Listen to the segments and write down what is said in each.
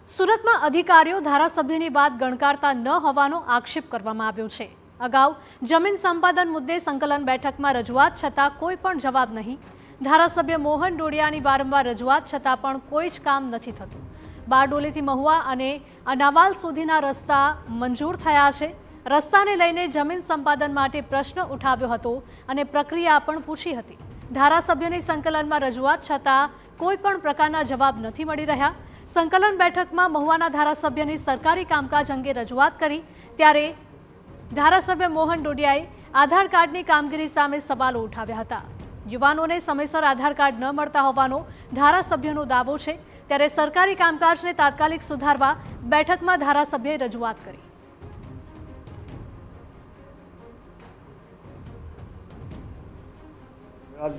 સુરતમાં અધિકારીઓ ધારાસભ્યની વાત ગણકારતા ન હોવાનો આક્ષેપ કરવામાં આવ્યો છે। અગાઉ જમીન સંપાદન મુદ્દે સંકલન બેઠકમાં રજૂઆત છતાં કોઈ પણ જવાબ નહીં। ધારાસભ્ય મોહન ડોડિયાની વારંવાર રજૂઆત છતાં પણ કોઈ જ કામ નથી થતું। બારડોલીથી મહુવા અને અનાવાલ સુધીના રસ્તા મંજૂર થયા છે। રસ્તાને લઈને જમીન સંપાદન માટે પ્રશ્ન ઉઠાવ્યો હતો અને પ્રક્રિયા પણ પૂછી હતી। ધારાસભ્યની સંકલનમાં રજૂઆત છતાં કોઈ પણ પ્રકારના જવાબ નથી મળી રહ્યા। સંકલન બેઠકમાં મહુવાના ધારાસભ્યની સરકારી કામકાજ અંગે રજૂઆત કરી ત્યારે ધારાસભ્ય મોહન ડોડિયાએ આધાર કાર્ડની કામગીરી સામે સવાલો ઉઠાવ્યા હતા। યુવાનોને સમયસર આધાર કાર્ડ ન મળતા હોવાનો ધારાસભ્યનો દાવો છે। ત્યારે સરકારી કામકાજને તાત્કાલિક સુધારવા બેઠકમાં ધારાસભ્યએ રજૂઆત કરી।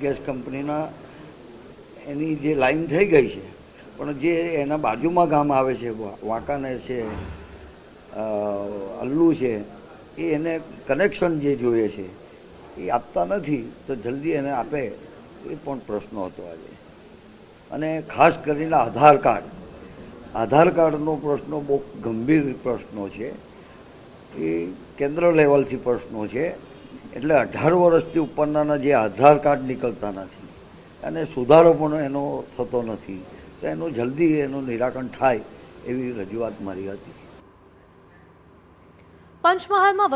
ગેસ કંપનીના એની જે લાઈન થઈ ગઈ છે, પણ જે એના બાજુમાં ગામ આવે છે, વાંકાનેર છે, અલ્લુ છે, એને કનેક્શન જે જોઈએ છે એ આપતા નથી, તો જલ્દી એને આપે એ પણ પ્રશ્ન હતો આજે। અને ખાસ કરીને આધાર કાર્ડનો પ્રશ્ન બહુ ગંભીર પ્રશ્નો છે। એ કેન્દ્ર લેવલથી પ્રશ્નો છે, એટલે 18 વર્ષથી ઉપરના જે આધાર કાર્ડ નીકળતા નથી અને સુધારો પણ એનો થતો નથી, તો એનું જલ્દી એનું નિરાકરણ થાય એવી રજૂઆત મારી હતી। પંચમહાલમાં